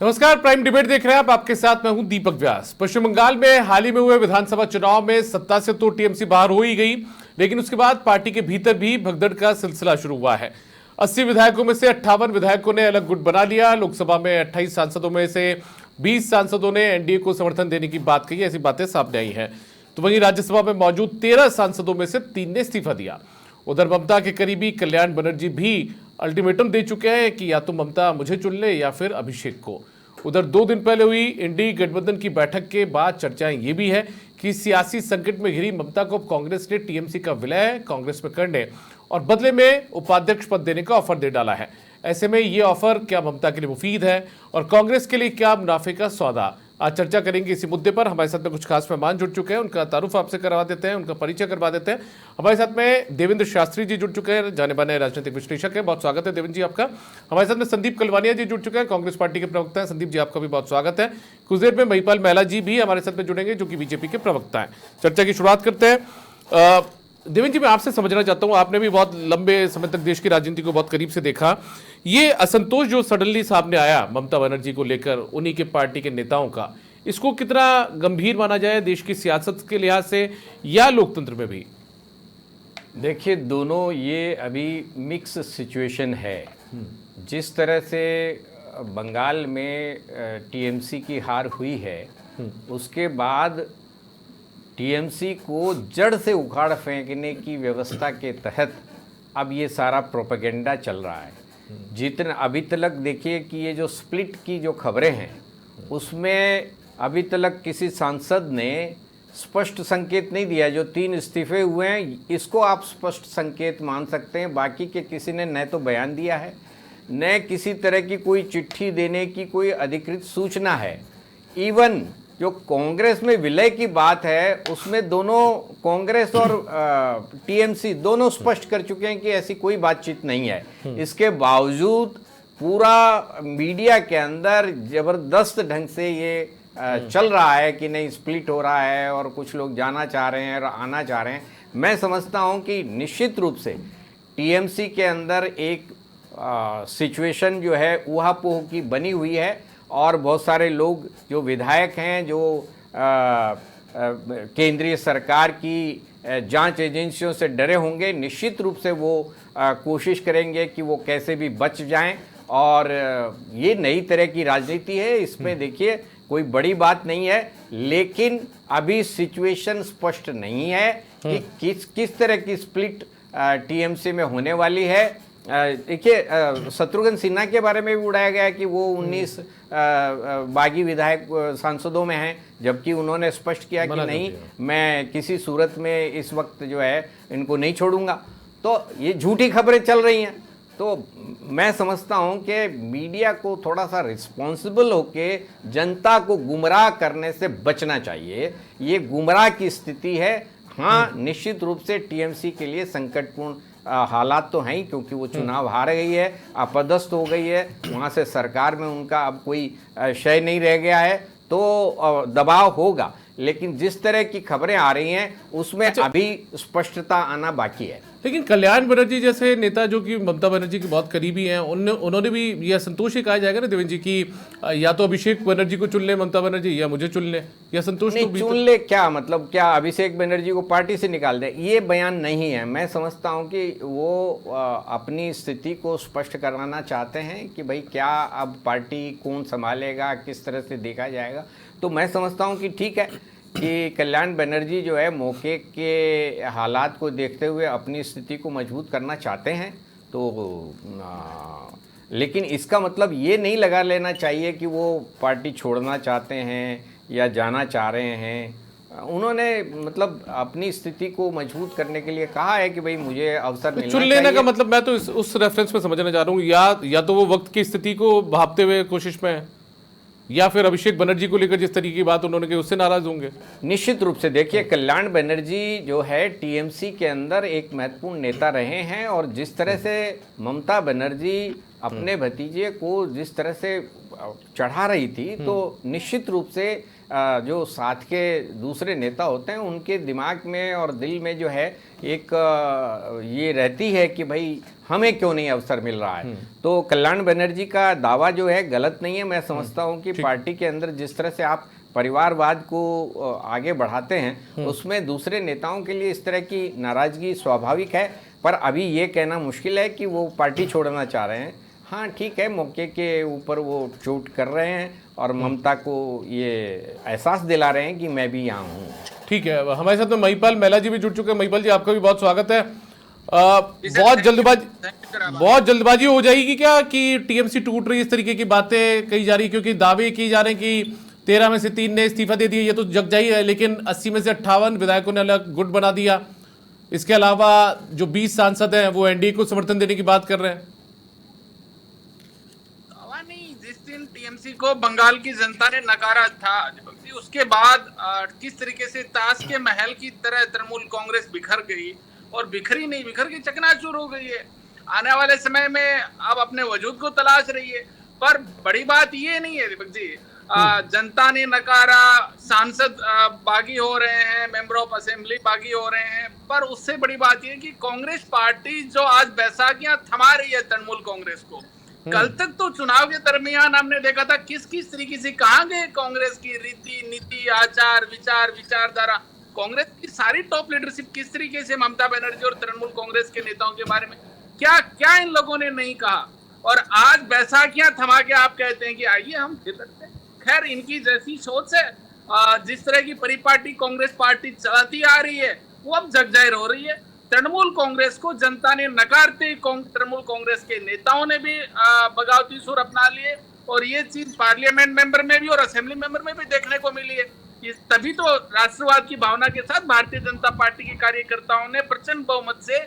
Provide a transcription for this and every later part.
नमस्कार, prime debate देख रहे हैं आप। आपके साथ मैं हूं दीपक व्यास। पश्चिम बंगाल में हाल ही में हुए विधानसभा चुनाव में सत्ता से तो टीएमसी बाहर हो ही गई, लेकिन उसके बाद पार्टी के भीतर भी भगदड़ का सिलसिला शुरू हुआ है। 80 विधायकों में से 58 विधायकों ने अलग गुट बना लिया। लोकसभा में 28 सांसदों में से 20 सांसदों ने एनडीए को समर्थन देने की बात कही। ऐसी बातें सामने आई हैं। तो वहीं राज्यसभा में मौजूद 13 सांसदों में से 3 ने इस्तीफा दिया। उधर ममता के करीबी कल्याण बनर्जी भी अल्टीमेटम दे चुके हैं कि या तो ममता मुझे चुन ले या फिर अभिषेक को। उधर 2 दिन पहले हुई इंडी गठबंधन की बैठक के बाद चर्चाएं ये भी है कि सियासी संकट में घिरी ममता को कांग्रेस ने टीएमसी का विलय कांग्रेस में करने और बदले में उपाध्यक्ष पद देने का ऑफर दे डाला है। ऐसे में ये ऑफर क्या ममता के लिए मुफीद है और कांग्रेस के लिए क्या मुनाफे का सौदा? आज चर्चा करेंगे इसी मुद्दे पर। हमारे साथ में कुछ खास मेहमान जुड़ चुके हैं, उनका तारुफ आपसे करवा देते हैं, उनका परिचय करवा देते हैं। हमारे साथ में देवेंद्र शास्त्री जी जुड़ चुके हैं, जाने माने राजनीतिक विश्लेषक हैं। बहुत स्वागत है देवेंद्र जी आपका। हमारे साथ में संदीप कलवानिया जी जुड़ चुके हैं, कांग्रेस पार्टी के प्रवक्ता हैं। संदीप जी आपका भी बहुत स्वागत है। कुछ देर में महिपाल महला जी भी हमारे साथ में जुड़ेंगे, जो कि बीजेपी के प्रवक्ता हैं। चर्चा की शुरुआत करते हैं। देवेंद्र जी, मैं आपसे समझना चाहता हूं, आपने भी बहुत लंबे समय तक देश की राजनीति को बहुत करीब से देखा। ये असंतोष जो सडनली सामने आया ममता बनर्जी को लेकर उन्हीं के पार्टी के नेताओं का, इसको कितना गंभीर माना जाए देश की सियासत के लिहाज से या लोकतंत्र में भी? देखिए, दोनों ये अभी मिक्स सिचुएशन है। जिस तरह से बंगाल में टीएमसी की हार हुई है, उसके बाद टीएमसी को जड़ से उखाड़ फेंकने की व्यवस्था के तहत अब ये सारा प्रोपेगेंडा चल रहा है। जितना अभी तक देखिए कि ये जो स्प्लिट की जो खबरें हैं, उसमें अभी तक किसी सांसद ने स्पष्ट संकेत नहीं दिया। जो 3 इस्तीफे हुए हैं, इसको आप स्पष्ट संकेत मान सकते हैं। बाकी के किसी ने न तो बयान दिया है, न किसी तरह की कोई चिट्ठी देने की कोई अधिकृत सूचना है। इवन जो कांग्रेस में विलय की बात है, उसमें दोनों कांग्रेस और टीएमसी दोनों स्पष्ट कर चुके हैं कि ऐसी कोई बातचीत नहीं है। इसके बावजूद पूरा मीडिया के अंदर जबरदस्त ढंग से ये चल रहा है कि नहीं, स्प्लिट हो रहा है और कुछ लोग जाना चाह रहे हैं और आना चाह रहे हैं। मैं समझता हूं कि निश्चित रूप से टीएमसी के अंदर एक सिचुएशन जो है ऊहापोह की बनी हुई है और बहुत सारे लोग जो विधायक हैं, जो केंद्रीय सरकार की जांच एजेंसियों से डरे होंगे, निश्चित रूप से वो कोशिश करेंगे कि वो कैसे भी बच जाएं। और ये नई तरह की राजनीति है, इसमें देखिए कोई बड़ी बात नहीं है, लेकिन अभी सिचुएशन स्पष्ट नहीं है कि किस तरह की स्प्लिट टीएमसी में होने वाली है। देखिए, शत्रुघ्न सिन्हा के बारे में भी उड़ाया गया कि वो 19 बागी विधायक सांसदों में हैं, जबकि उन्होंने स्पष्ट किया कि नहीं, मैं किसी सूरत में इस वक्त जो है इनको नहीं छोड़ूंगा। तो ये झूठी खबरें चल रही हैं। तो मैं समझता हूं कि मीडिया को थोड़ा सा रिस्पॉन्सिबल होके जनता को गुमराह करने से बचना चाहिए। ये गुमराह की स्थिति है। हाँ, निश्चित रूप से टीएमसी के लिए संकटपूर्ण हालात तो हैं ही, क्योंकि वो चुनाव हार गई है, अपदस्थ हो गई है, वहाँ से सरकार में उनका अब कोई शय नहीं रह गया है, तो दबाव होगा। लेकिन जिस तरह की खबरें आ रही हैं, उसमें अभी स्पष्टता आना बाकी है। लेकिन कल्याण बनर्जी जैसे नेता जो कि ममता बनर्जी के बहुत करीबी हैं, उन्होंने भी यह संतोष ही कहा जाएगा ना देवेंद्र जी की या तो अभिषेक बनर्जी को चुन ले ममता बनर्जी, या मुझे चुन ले, या संतोष नहीं चुन ले क्या मतलब, क्या अभिषेक बनर्जी को पार्टी से निकाल दे? ये बयान नहीं है। मैं समझता हूँ कि वो अपनी स्थिति को स्पष्ट कराना चाहते हैं कि भाई क्या अब पार्टी कौन संभालेगा, किस तरह से देखा जाएगा। तो मैं समझता हूँ कि ठीक है कि कल्याण बनर्जी जो है मौके के हालात को देखते हुए अपनी स्थिति को मजबूत करना चाहते हैं। तो लेकिन इसका मतलब ये नहीं लगा लेना चाहिए कि वो पार्टी छोड़ना चाहते हैं या जाना चाह रहे हैं। उन्होंने मतलब अपनी स्थिति को मजबूत करने के लिए कहा है कि भाई मुझे अवसर मिलना चुन लेने का मतलब, मैं तो उस रेफरेंस में समझना चाह रहा हूँ, या तो वो वक्त की स्थिति को भांपते हुए कोशिश में है, या फिर अभिषेक बनर्जी को लेकर जिस तरीके की बात उन्होंने की उससे नाराज होंगे। निश्चित रूप से देखिए, कल्याण बनर्जी जो है टीएमसी के अंदर एक महत्वपूर्ण नेता रहे हैं, और जिस तरह से ममता बनर्जी अपने भतीजे को जिस तरह से चढ़ा रही थी, तो निश्चित रूप से जो साथ के दूसरे नेता होते हैं उनके दिमाग में और दिल में जो है एक ये रहती है कि भाई हमें क्यों नहीं अवसर मिल रहा है। तो कल्याण बनर्जी का दावा जो है गलत नहीं है। मैं समझता हूँ कि पार्टी के अंदर जिस तरह से आप परिवारवाद को आगे बढ़ाते हैं उसमें दूसरे नेताओं के लिए इस तरह की नाराजगी स्वाभाविक है, पर अभी ये कहना मुश्किल है कि वो पार्टी छोड़ना चाह रहे हैं। हाँ ठीक है, मौके के ऊपर वो चोट कर रहे हैं और ममता को ये एहसास दिला रहे हैं कि मैं भी यहाँ हूँ। ठीक है, हमारे साथ में महिपाल मैला जी भी जुड़ चुके हैं। महिपाल जी आपका भी बहुत स्वागत है। बहुत जल्दबाजी हो जाएगी क्या कि टीएमसी टूट रही है, इस तरीके की बातें कही जा रही है, क्योंकि दावे किए जा रहे हैं कि 13 में से 3 ने इस्तीफा दे दिया, ये तो जग जाहिर है, लेकिन 80 में से 58 विधायकों ने अलग गुट बना दिया। इसके अलावा जो 20 सांसद हैं वो एनडीए को समर्थन देने की बात कर रहे हैं। जिस दिन टीएमसी को बंगाल की जनता ने नकारा था, उसके बाद किस तरीके से ताश के महल की तरह तृणमूल कांग्रेस बिखर गई, और बिखरी नहीं, बिखर के चकनाचूर हो गई है। आने वाले समय में अब अपने वजूद को तलाश रही है। पर बड़ी बात ये नहीं है दीपक जी, जनता ने नकारा, सांसद बागी हो रहे हैं, मेंबर ऑफ असेंबली बागी हो रहे हैं, पर उससे बड़ी बात यह कि कांग्रेस पार्टी जो आज बैसाखियां थमा रही है तृणमूल कांग्रेस को। कल तक तो चुनाव के दरमियान हमने देखा था किस किस तरीके से कहां गए कांग्रेस की रीति नीति, आचार विचार, विचारधारा। कांग्रेस की सारी टॉप लीडरशिप किस तरीके से ममता बनर्जी और तृणमूल कांग्रेस के नेताओं के बारे में क्या क्या इन लोगों ने नहीं कहा, और आज बैसाखियां थमा के आप कहते हैं कि आइए हम फिर सकते हैं। खैर, इनकी जैसी सोच है, जिस तरह की परिपाटी कांग्रेस पार्टी चलाती आ रही है वो अब जग जाहिर हो रही है। तृणमूल कांग्रेस को जनता ने नकारते, तृणमूल कांग्रेस के नेताओं ने भी बगावती सुर अपना लिए, और ये चीज पार्लियामेंट मेंबर में भी और असेंबली मेंबर में भी देखने को मिली है। तभी तो राष्ट्रवाद की भावना के साथ भारतीय जनता पार्टी के कार्यकर्ताओं ने प्रचंड बहुमत से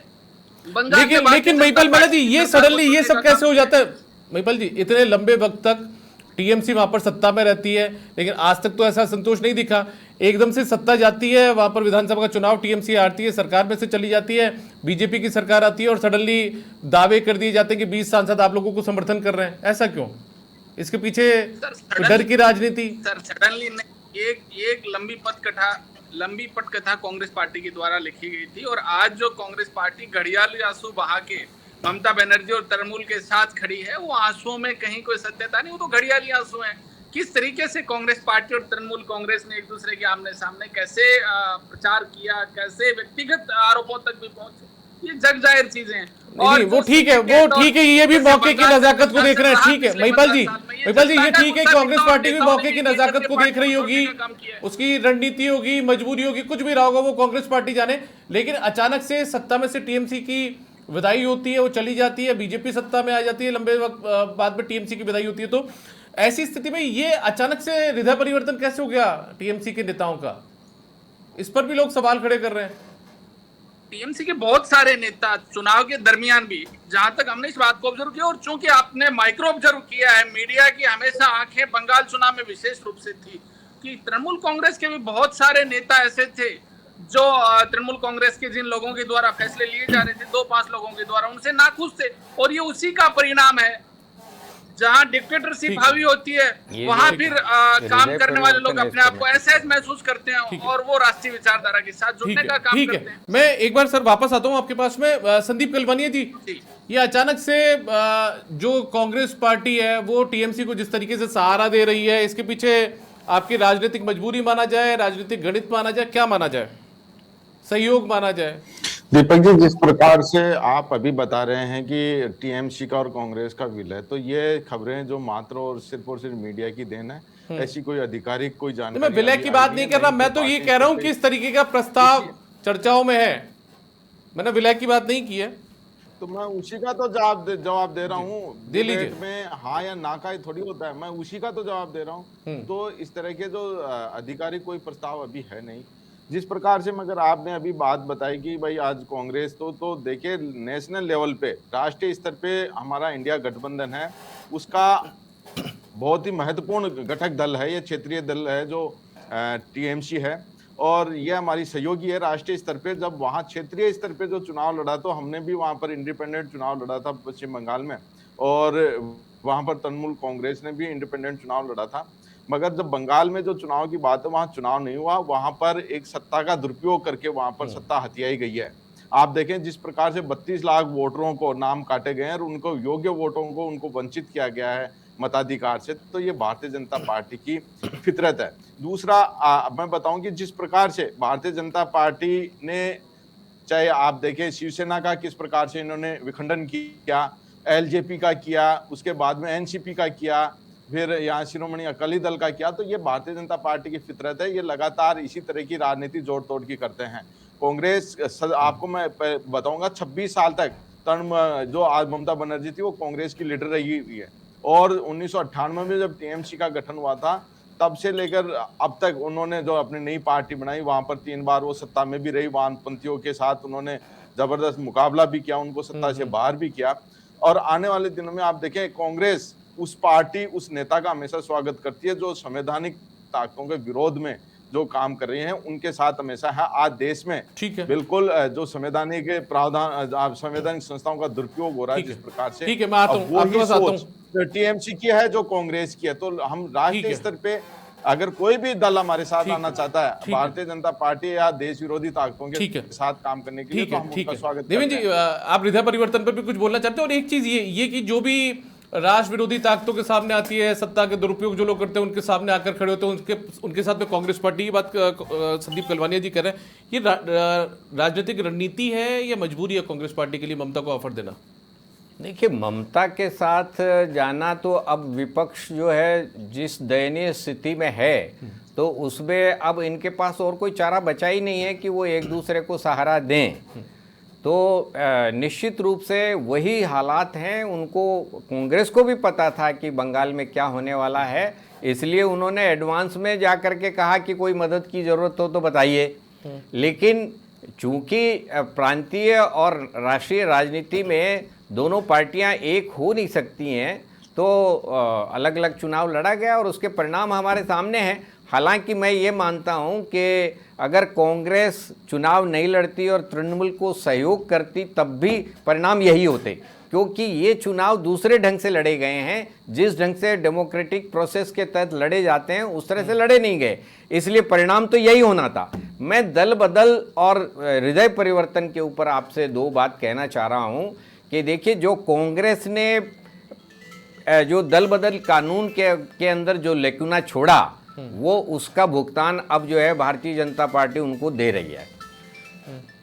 बंगाल। लेकिन महिपाल मैला जी, ये सडनली ये सब कैसे हो जाता है? महिपाल जी, इतने लंबे वक्त तक टीएमसी वहां पर सत्ता में रहती है, लेकिन आज तक तो ऐसा संतोष नहीं दिखा। एकदम से सत्ता जाती है, वहां पर विधानसभा का चुनाव टीएमसी हारती है, सरकार में से चली जाती है, बीजेपी की सरकार आती है और सडनली दावे कर दिए जाते हैं कि 20 सांसद आप लोगों को समर्थन कर रहे हैं। ऐसा क्यों? इसके पीछे डर की राजनीति? सर सडनली नहीं, एक लंबी पटकथा कांग्रेस पार्टी के द्वारा लिखी गई थी, और आज जो कांग्रेस पार्टी घड़ियाली आंसू बहा के ममता बनर्जी और तृणमूल के साथ खड़ी है, वो आंसुओं में कहीं कोई सत्यता नहीं, वो तो घड़ियाली आंसू हैं। किस तरीके से कांग्रेस पार्टी और तृणमूल कांग्रेस ने एक दूसरे के आमने सामने कैसे प्रचार किया, कैसे व्यक्तिगत आरोपों तक भी पहुंचे, ये जग जाहिर चीजें हैं। और वो ठीक है, ये भी मौके की नजाकत को देख रहे हैं। ठीक है महिपाल जी, ये ठीक है, कांग्रेस पार्टी भी मौके की नजाकत को देख रही होगी, उसकी रणनीति होगी, मजबूरी होगी, कुछ भी रहा होगा, वो कांग्रेस पार्टी जाने। लेकिन अचानक से सत्ता में से टीएमसी की विदाई होती है, वो चली जाती है, बीजेपी सत्ता में आ जाती है, लंबे वक्त बाद में टीएमसी की विदाई होती है। तो ऐसी स्थिति में ये अचानक से हृदय परिवर्तन कैसे हो गया टीएमसी के नेताओं का? इस पर भी लोग सवाल खड़े कर रहे हैं। टीएमसी के बहुत सारे नेता चुनाव के दरमियान भी, जहां तक हमने इस बात को ऑब्जर्व किया, और चूंकि आपने माइक्रो ऑब्जर्व किया है, मीडिया की हमेशा आंखें बंगाल चुनाव में विशेष रूप से थी कि तृणमूल कांग्रेस के भी बहुत सारे नेता ऐसे थे जो तृणमूल कांग्रेस के जिन लोगों के द्वारा फैसले लिए जा रहे थे, 2-5 लोगों के द्वारा, उनसे नाखुश थे। और ये उसी का परिणाम है, जहां डिक्टेटरशिप हावी होती है वहां फिर काम करने वाले लोग अपने आप को ऐसे महसूस करते हैं और वो राष्ट्रीय विचारधारा के साथ जुड़ने का काम करते हैं। मैं एक बार सर वापस आता हूं आपके पास में। संदीप कलवानिया जी, ये अचानक से जो कांग्रेस पार्टी है वो टीएमसी को जिस तरीके से सहारा दे रही है, इसके पीछे आपकी राजनीतिक मजबूरी माना जाए, राजनीतिक गणित माना जाए, क्या माना जाए, सहयोग माना जाए? दीपक जी, जिस प्रकार से आप अभी बता रहे हैं कि टीएमसी का और कांग्रेस का विलय, तो ये खबरें जो मात्र और सिर्फ मीडिया की देन है, ऐसी कोई आधिकारिक कोई जानकारी? मैं विलय की बात नहीं कर रहा, मैं तो ये कह रहा हूं कि इस तरीके का प्रस्ताव चर्चाओं में है, मैंने विलय की बात नहीं की है। तो मैं उसी का तो जवाब दे रहा हूँ। डिबेट में हाँ या ना का थोड़ी होता है, मैं उसी का तो जवाब दे रहा हूँ। तो इस तरह के जो आधिकारिक कोई प्रस्ताव अभी है नहीं। जिस प्रकार से मगर आपने अभी बात बताई कि भाई आज कांग्रेस तो देखिए नेशनल लेवल पे, राष्ट्रीय स्तर पे हमारा इंडिया गठबंधन है, उसका बहुत ही महत्वपूर्ण घटक दल है, ये क्षेत्रीय दल है जो टीएमसी है, और ये हमारी सहयोगी है राष्ट्रीय स्तर पे। जब वहाँ क्षेत्रीय स्तर पे जो चुनाव लड़ा, तो हमने भी वहाँ पर इंडिपेंडेंट चुनाव लड़ा था पश्चिम बंगाल में, और वहाँ पर तृणमूल कांग्रेस ने भी इंडिपेंडेंट चुनाव लड़ा था। मगर जब बंगाल में जो चुनाव की बात है वहां चुनाव नहीं हुआ, वहां पर एक सत्ता का दुरुपयोग करके वहां पर सत्ता हथियाई गई है। आप देखें जिस प्रकार से 32 लाख वोटरों को नाम काटे गए हैं और उनको योग्य वोटों को उनको वंचित किया गया है मताधिकार से, तो ये भारतीय जनता पार्टी की फितरत है। दूसरा मैं बताऊं कि जिस प्रकार से भारतीय जनता पार्टी ने, चाहे आप देखें शिवसेना का किस प्रकार से इन्होंने विखंडन किया, एलजेपी का किया, उसके बाद में एनसीपी का किया, फिर यहाँ शिरोमणि अकाली दल का किया, तो ये भारतीय जनता पार्टी की फितरत है। ये लगातार इसी तरह की राजनीति जोड़ तोड़ की करते हैं। कांग्रेस, आपको मैं बताऊंगा 26 साल तक जो आज ममता बनर्जी थी वो कांग्रेस की लीडर रही हुई है, और 1998 में जब टीएमसी का गठन हुआ था तब से लेकर अब तक उन्होंने जो अपनी नई पार्टी बनाई वहां पर 3 बार वो सत्ता में भी रही, वामपंथियों के साथ उन्होंने जबरदस्त मुकाबला भी किया, उनको सत्ता से बाहर भी किया। और आने वाले दिनों में आप देखें कांग्रेस उस पार्टी, उस नेता का हमेशा स्वागत करती है जो संवैधानिक ताकतों के विरोध में जो काम कर रहे हैं, उनके साथ हमेशा है। आज देश में ठीक है, बिल्कुल जो संवैधानिक प्रावधान, संवैधानिक संस्थाओं का दुरुपयोग हो रहा है जिस प्रकार से, ठीक है, मैं आता हूं, आपके पास आता हूं। टीएमसी की है जो कांग्रेस की है, तो हम राष्ट्रीय स्तर पे अगर कोई भी दल हमारे साथ आना चाहता है भारतीय जनता पार्टी या देश विरोधी ताकतों के साथ काम करने के लिए, तो हम उनका स्वागत करते हैं। देवेंद्र जी, आप हृदय परिवर्तन पर भी कुछ बोलना चाहते हैं? और एक चीज ये कि जो भी राष्ट्र विरोधी ताकतों के सामने आती है, सत्ता के दुरुपयोग जो लोग करते हैं उनके सामने आकर खड़े होते हैं, उनके साथ में कांग्रेस पार्टी की बात संदीप कलवानिया जी कर रहे हैं, ये राजनीतिक रणनीति है या मजबूरी है कांग्रेस पार्टी के लिए ममता को ऑफर देना? देखिए, ममता के साथ जाना तो अब विपक्ष जो है जिस दयनीय स्थिति में है, तो उसमें अब इनके पास और कोई चारा बचा ही नहीं है कि वो एक दूसरे को सहारा दें। तो निश्चित रूप से वही हालात हैं। उनको, कांग्रेस को भी पता था कि बंगाल में क्या होने वाला है, इसलिए उन्होंने एडवांस में जा कर के कहा कि कोई मदद की ज़रूरत हो तो बताइए। लेकिन चूंकि प्रांतीय और राष्ट्रीय राजनीति में दोनों पार्टियां एक हो नहीं सकती हैं, तो अलग अलग चुनाव लड़ा गया और उसके परिणाम हमारे सामने हैं। हालांकि मैं ये मानता हूं कि अगर कांग्रेस चुनाव नहीं लड़ती और तृणमूल को सहयोग करती तब भी परिणाम यही होते, क्योंकि ये चुनाव दूसरे ढंग से लड़े गए हैं। जिस ढंग से डेमोक्रेटिक प्रोसेस के तहत लड़े जाते हैं उस तरह से लड़े नहीं गए, इसलिए परिणाम तो यही होना था। मैं दल बदल और हृदय परिवर्तन के ऊपर आपसे 2 बात कहना चाह रहा हूँ कि देखिए, जो कांग्रेस ने जो दल बदल कानून के अंदर जो लेकुना छोड़ा, वो उसका भुगतान अब जो है भारतीय जनता पार्टी उनको दे रही है।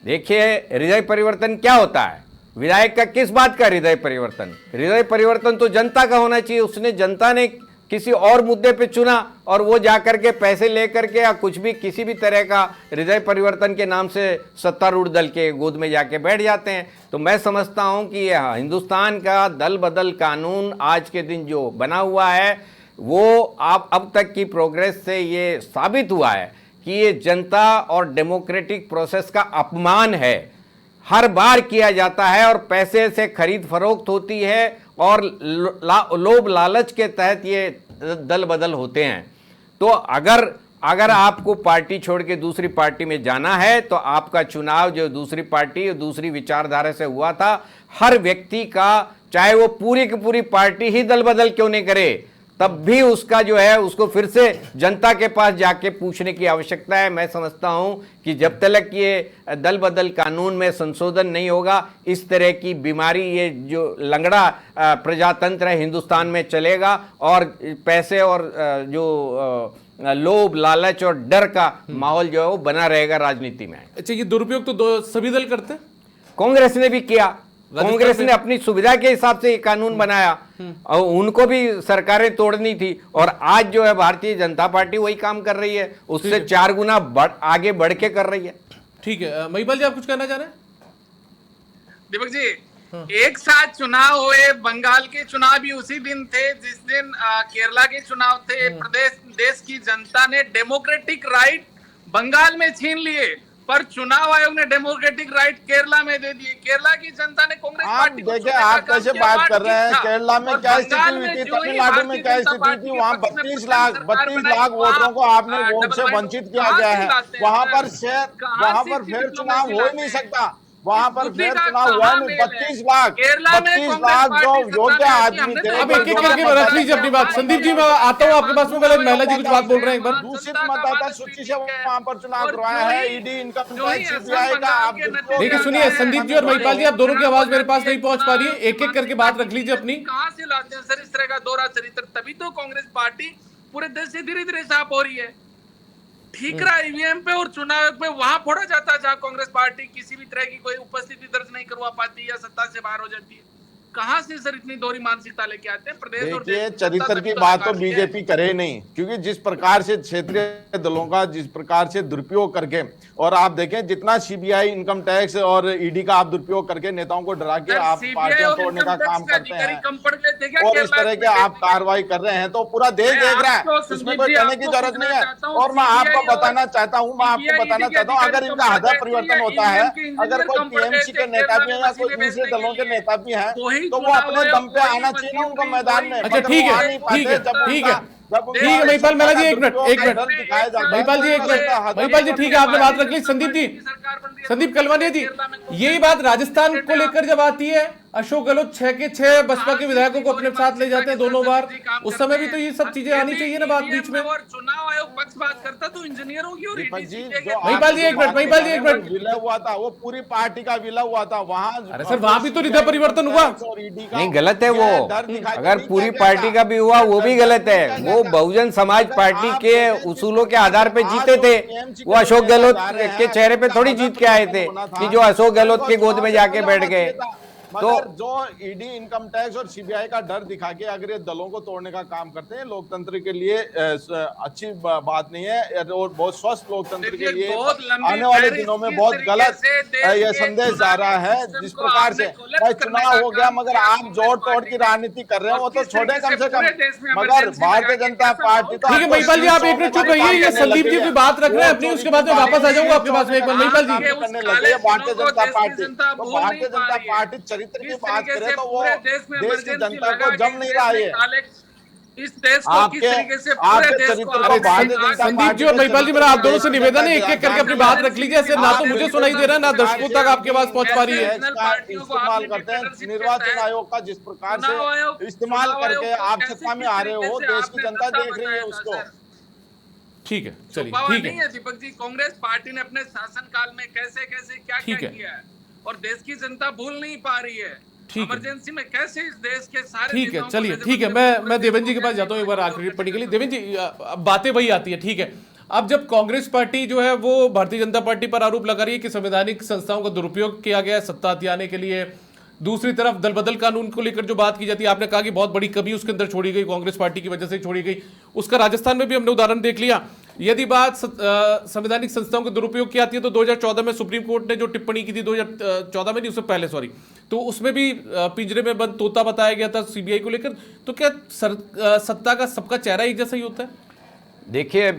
देखिए, हृदय परिवर्तन क्या होता है? विधायक का किस बात का हृदय परिवर्तन? हृदय परिवर्तन तो जनता का होना चाहिए। उसने, जनता ने किसी और मुद्दे पे चुना और वो जाकर के पैसे लेकर के या कुछ भी किसी भी तरह का हृदय परिवर्तन के नाम से सत्तारूढ़ दल के गोद में जाके बैठ जाते हैं। तो मैं समझता हूं कि हिंदुस्तान का दल बदल कानून आज के दिन जो बना हुआ है, वो अब तक की प्रोग्रेस से ये साबित हुआ है कि ये जनता और डेमोक्रेटिक प्रोसेस का अपमान है। हर बार किया जाता है और पैसे से खरीद फरोख्त होती है और लोभ लालच के तहत ये दल बदल होते हैं। तो अगर आपको पार्टी छोड़ के दूसरी पार्टी में जाना है, तो आपका चुनाव जो दूसरी पार्टी, दूसरी विचारधारा से हुआ था, हर व्यक्ति का, चाहे वो पूरी की पूरी पार्टी ही दल बदल क्यों नहीं करे, तब भी उसका जो है उसको फिर से जनता के पास जाके पूछने की आवश्यकता है। मैं समझता हूं कि जब तक ये दल बदल कानून में संशोधन नहीं होगा, इस तरह की बीमारी, ये जो लंगड़ा प्रजातंत्र है हिंदुस्तान में चलेगा और पैसे और जो लोभ लालच और डर का माहौल जो है वो बना रहेगा राजनीति में। अच्छा, ये दुरुपयोग तो सभी दल करते हैं? कांग्रेस ने भी किया। कांग्रेस ने अपनी सुविधा के हिसाब से ये कानून बनाया और उनको भी सरकारें तोड़नी थी, और आज जो है भारतीय जनता पार्टी वही काम कर रही है, उससे 4 गुना आगे बढ़ के कर रही है। ठीक है, महिपाल जी, आप कुछ कहना चाह रहे हैं? दीपक जी, एक साथ चुनाव हुए, बंगाल के चुनाव भी उसी दिन थे जिस दिन केरला के चुनाव थे। देश की जनता ने डेमोक्रेटिक राइट बंगाल में छीन लिए, पर चुनाव आयोग ने डेमोक्रेटिक राइट केरला में दे दिए। केरला की जनता ने कांग्रेस पार्टी को, देखिए आप कैसे बात कर रहे हैं? केरला में क्या स्थिति हुई थी, तमिलनाडु में क्या स्थिति थी? वहाँ 32 लाख वोटरों को आपने वोट से वंचित किया गया है। वहां पर फिर चुनाव हो ही नहीं सकता। वहां पर बुद्धि फेर का चुनाव हुआ कहाँ नहीं। मेल है? 32 लाख केरला में 32 कांग्रेस लाख जो पार्टी सत्ता योग्य में आती है, आदमी हमने थे। तो अब एक एक करके रख लीजिए अपनी बात। संदीप जी, मैं आता हूँ आपके पास में, पहले महिला जी कुछ बात बोल रहे हैं एक बार। दूषित मतदाता सूची से वहां पर चुनाव करवाया है। ईडी, इनकम टैक्स, सीबीआई का आप देखिए सुनिए, संदीप जी और महिपाल जी, आप दोनों की आवाज मेरे पास नहीं पहुंच पा रही है, एक एक करके बात रख लीजिए अपनी। कहां से लाते हैं सर इस तरह का दोहरा चरित्र? तभी तो कांग्रेस पार्टी पूरे देश से धीरे धीरे साफ हो रही है। ठीकरा ईवीएम पे और चुनाव पे वहां फोड़ा जाता है जहां कांग्रेस पार्टी किसी भी तरह की कोई उपस्थिति दर्ज नहीं करवा पाती या सत्ता से बाहर हो जाती है। कहां से सर इतनी दोहरी मानसिकता लेके आते हैं? प्रदेश और देखिए, देश चरित्र की बात तो बीजेपी करे नहीं, क्योंकि जिस प्रकार से क्षेत्रीय दलों का जिस प्रकार से दुरुपयोग करके, और आप देखें जितना सीबीआई, इनकम टैक्स और ईडी का आप दुरुपयोग करके नेताओं को डरा के आप पार्टियां तोड़ने का काम करते हैं और इस तरह के आप कार्रवाई कर रहे हैं, तो पूरा देश देख रहा है, इसमें कोई कहने की जरूरत नहीं है। और मैं आपको बताना चाहता हूँ अगर इनका हृदय परिवर्तन होता है, अगर कोई टीएमसी के नेता भी है या कोई दूसरे दलों के नेता भी हैं, तो वो अपने दम पे आना चाहिए ना उनको मैदान में। अच्छा ठीक है, ठीक है, ठीक है, ठीक है महिपाल महिला जी, एक मिनट, एक मिनट, महिपाल जी एक मिनट, महिपाल जी ठीक है, आपने बात रख ली। संदीप जी, संदीप कलवानिया जी, यही बात राजस्थान को लेकर जब आती है, अशोक गहलोत 6 के 6 बसपा के विधायकों को अपने साथ ले जाते हैं दोनों बार, उस समय भी तो ये सब चीजें आनी चाहिए ना बात बीच में। और चुनाव आयोग पक्ष बात करता तो इंजीनियरों की और महिपाल जी एक मिनट, महिपाल जी एक मिनट, विलय हुआ था, वो पूरी पार्टी का विलय हुआ था वहां। अरे सर वहां भी तो हृदय परिवर्तन हुआ। नहीं, गलत है वो। अगर पूरी पार्टी का भी हुआ वो भी गलत है। वो बहुजन समाज पार्टी के उसूलों के आधार पे जीते थे। वो अशोक गहलोत के चेहरे पे थोड़ी जीत के आए थे कि जो अशोक गहलोत के गोद में जाके बैठ गए। तो जो ईडी, इनकम टैक्स और सीबीआई का डर दिखा के अगर ये दलों को तोड़ने का काम करते हैं, लोकतंत्र के लिए अच्छी बात नहीं है और बहुत स्वस्थ लोकतंत्र के लिए आने वाले दिनों में बहुत गलत यह संदेश जा रहा है। जिस प्रकार से चुनाव हो गया, मगर आप जोड़ तोड़ की राजनीति कर रहे हो, वो तो छोड़े कम से कम, मगर भारतीय जनता पार्टी तो। ठीक है महिपाल जी, आप एक मिनट चुप रहिए, ये संदीप जी की बात रख रहे हैं अपनी, उसके बाद में वापस आ जाऊंगा आपके पास में एक बार। महिपाल जी करने लगे भारतीय जनता पार्टी, तो भारतीय जनता पार्टी चरित्र की बात करें तो वो देश की जनता को जम नहीं रहा है। इस देश को किस तरीके से पूरे देश को। संदीप जी और महिपाल जी, मेरा आप दोनों से निवेदन है, एक एक करके अपनी बात रख लीजिए, ऐसे ना तो मुझे सुनाई दे रहा है ना दर्शकों तक आपके पास पहुंच पा रही है। इस्तेमाल करते हैं निर्वाचन आयोग का, जिस प्रकार से इस्तेमाल करके आप सत्ता में आ रहे हो, देश की जनता देख रही है उसको। ठीक है, चलिए ठीक है दीपक जी, कांग्रेस पार्टी ने अपने शासनकाल में कैसे कैसे क्या क्या किया है और देश की जनता भूल नहीं पा रही है। इमरजेंसी में कैसे इस देश के सारे। ठीक है, चलिए ठीक है, मैं देवेंद्र जी के पास जाता हूँ एक बार आखिरी टिप्पणी के लिए। देवेंद्र जी, अब बातें वही आती है, ठीक है, अब जब कांग्रेस पार्टी जो है वो भारतीय जनता पार्टी पर आरोप लगा रही है कि संवैधानिक संस्थाओं का दुरुपयोग किया गया है सत्ता हथियाने के लिए, दूसरी तरफ दल बदल कानून को लेकर जो बात की जाती है, आपने कहा कि बहुत बड़ी कमी उसके अंदर छोड़ी गई, कांग्रेस पार्टी की वजह से छोड़ी गई, उसका राजस्थान में भी हमने उदाहरण देख लिया। यदि बात संवैधानिक संस्थाओं के दुरुपयोग की आती है तो 2014 में सुप्रीम कोर्ट ने जो टिप्पणी की थी, 2014 में नहीं, उससे पहले सॉरी, तो उसमें भी पिंजरे में बंद तोता बताया गया था सीबीआई को लेकर। तो क्या सत्ता का सबका चेहरा एक जैसा ही होता है? देखिए,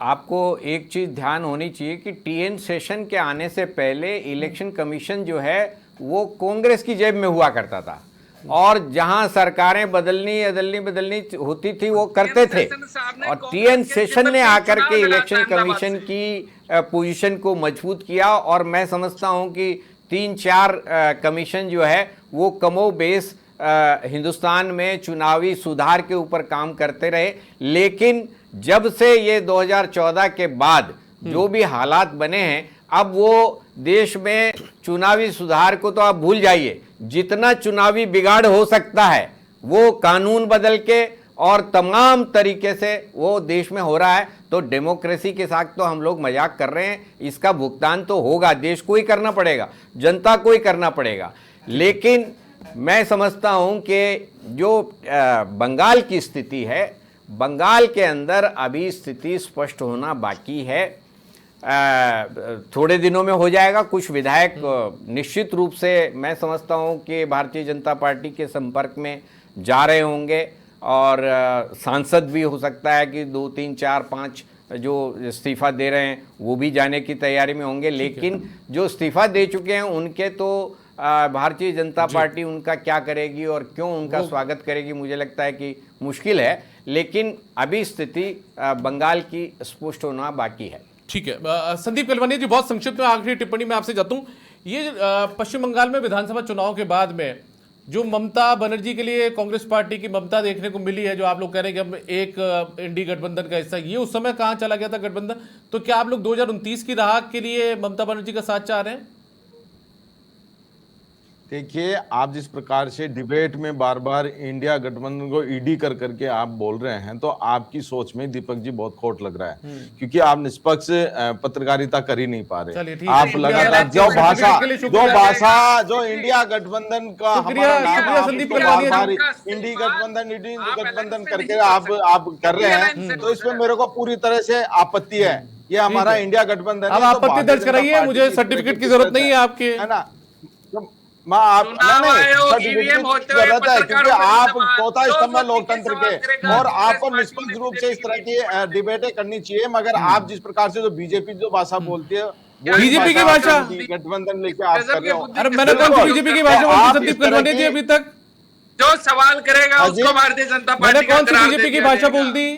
आपको एक चीज़ ध्यान होनी चाहिए कि टीएन सेशन के आने से पहले इलेक्शन कमीशन जो है वो कांग्रेस की जेब में हुआ करता था, और जहां सरकारें बदलनी होती थी वो करते थे। और टीएन सेशन ने आकर के इलेक्शन कमीशन की पोजीशन को मजबूत किया, और मैं समझता हूं कि 3-4 कमीशन जो है वो कमो बेस हिंदुस्तान में चुनावी सुधार के ऊपर काम करते रहे। लेकिन जब से ये 2014 के बाद जो भी हालात बने हैं, अब वो देश में चुनावी सुधार को तो आप भूल जाइए, जितना चुनावी बिगाड़ हो सकता है वो कानून बदल के और तमाम तरीके से वो देश में हो रहा है। तो डेमोक्रेसी के साथ तो हम लोग मजाक कर रहे हैं, इसका भुगतान तो होगा, देश को ही करना पड़ेगा, जनता को ही करना पड़ेगा। लेकिन मैं समझता हूं कि जो बंगाल की स्थिति है, बंगाल के अंदर अभी स्थिति स्पष्ट होना बाकी है। थोड़े दिनों में हो जाएगा। कुछ विधायक निश्चित रूप से मैं समझता हूं कि भारतीय जनता पार्टी के संपर्क में जा रहे होंगे, और सांसद भी हो सकता है कि 2, 3, 4, 5 जो इस्तीफा दे रहे हैं वो भी जाने की तैयारी में होंगे। लेकिन जो इस्तीफा दे चुके हैं उनके तो भारतीय जनता पार्टी उनका क्या करेगी और क्यों उनका स्वागत करेगी, मुझे लगता है कि मुश्किल है। लेकिन अभी स्थिति बंगाल की स्पष्ट होना बाकी है। ठीक है, संदीप कलवानिया जी, बहुत संक्षिप्त में आखिरी टिप्पणी में आपसे जाता हूं ये पश्चिम बंगाल में विधानसभा चुनाव के बाद में जो ममता बनर्जी के लिए कांग्रेस पार्टी की ममता देखने को मिली है, जो आप लोग कह रहे हैं कि हम एक इंडी गठबंधन का हिस्सा, ये उस समय कहाँ चला गया था गठबंधन? तो क्या आप लोग 2029 की राह के लिए ममता बनर्जी का साथ चाह रहे हैं? देखिए, आप जिस प्रकार से डिबेट में बार बार इंडिया गठबंधन को ईडी कर करके आप बोल रहे हैं, तो आपकी सोच में दीपक जी बहुत खोट लग रहा है, क्योंकि आप निष्पक्ष पत्रकारिता कर ही नहीं पा रहे। आप लगातार जो इंडिया गठबंधन का हमारा नाम संदीप बार बार इंडी गठबंधन करके आप कर रहे हैं, तो इसमें मेरे को पूरी तरह से आपत्ति है। ये हमारा इंडिया गठबंधन, अब आपत्ति दर्ज कराइए, मुझे सर्टिफिकेट की जरूरत नहीं है आपके, है ना? जरूरत है, क्योंकि आप चौथा स्तंभ है लोकतंत्र के, और आपको निष्पक्ष रूप से इस तरह की डिबेटें करनी चाहिए। मगर आप जिस प्रकार से जो बीजेपी जो भाषा बोलती है, बीजेपी की भाषा गठबंधन लेके आप कर रहे हो। अरे मैंने कौन सी बीजेपी की भाषा बोली? संदीप कलवानी जी अभी तक जो सवाल करेगा उसको भारतीय जनता पार्टी मैंने कौन सी बीजेपी की भाषा बोल दी?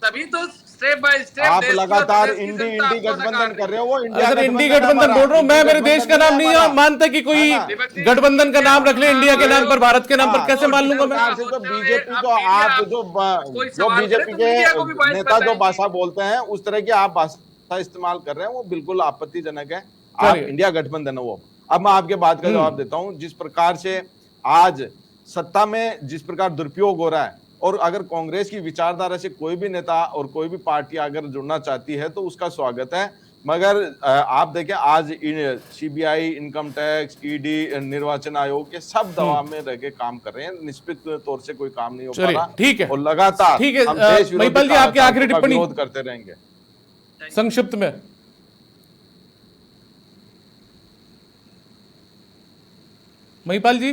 तभी तो स्टेप बाय स्टेप आप लगातार इंडी गठबंधन कर रहे हो। वो अगर इंडी गठबंधन बोल रहा हूँ मैं, मेरे देश का नाम नहीं मानता कि कोई गठबंधन का नाम रख ले इंडिया के नाम पर, भारत के नाम पर, कैसे मान लूंगा मैं? जो बीजेपी जो आप जो बीजेपी के नेता जो भाषा बोलते हैं, उस तरह की आप भाषा इस्तेमाल कर रहे हैं, वो बिल्कुल आपत्तिजनक है। आप इंडिया गठबंधन है वो। अब मैं आपके बात का जवाब देता हूँ। जिस प्रकार से आज सत्ता में जिस प्रकार दुरुपयोग हो रहा है, और अगर कांग्रेस की विचारधारा से कोई भी नेता और कोई भी पार्टी अगर जुड़ना चाहती है तो उसका स्वागत है। मगर आप देखें, आज सीबीआई, इनकम टैक्स, ईडी, निर्वाचन आयोग के सब दबाव में रह के काम कर रहे हैं। निष्पक्ष तौर से कोई काम नहीं हो पा रहा। ठीक है, और लगातार ठीक है। महिपाल जी, आपकी आखिरी टिप्पणी विरोध करते रहेंगे संक्षिप्त में। महिपाल जी।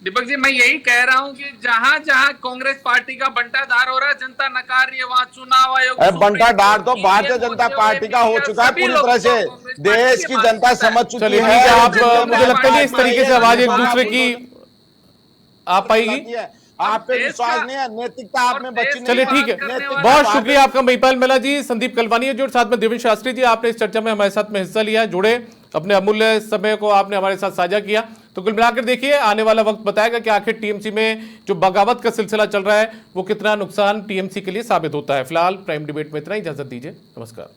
दीपक जी, मैं यही कह रहा हूं कि जहां जहां कांग्रेस पार्टी का बंटाधार हो रहा है, जनता नकार रही है, वहां चुनाव आयोग बंटाधार तो भारतीय जनता पार्टी का हो चुका है पूरी तरह से। देश की जनता समझ चुकी है। आप, मुझे लगता है इस तरीके से आवाज एक दूसरे की आ पाएगी। आप पे विश्वास नहीं है, नैतिकता आप में बची नहीं। चलिए ठीक है, बहुत शुक्रिया आपका महिपाल मेला जी, संदीप कलवानी जो साथ में देवेंद्र शास्त्री जी, आपने इस चर्चा में हमारे साथ में हिस्सा लिया, जुड़े, अपने अमूल्य समय को आपने हमारे साथ साझा किया। तो कुल मिलाकर देखिए, आने वाला वक्त बताएगा कि आखिर टीएमसी में जो बगावत का सिलसिला चल रहा है वो कितना नुकसान टीएमसी के लिए साबित होता है। फिलहाल प्राइम डिबेट में इतना ही, इजाजत दीजिए, नमस्कार।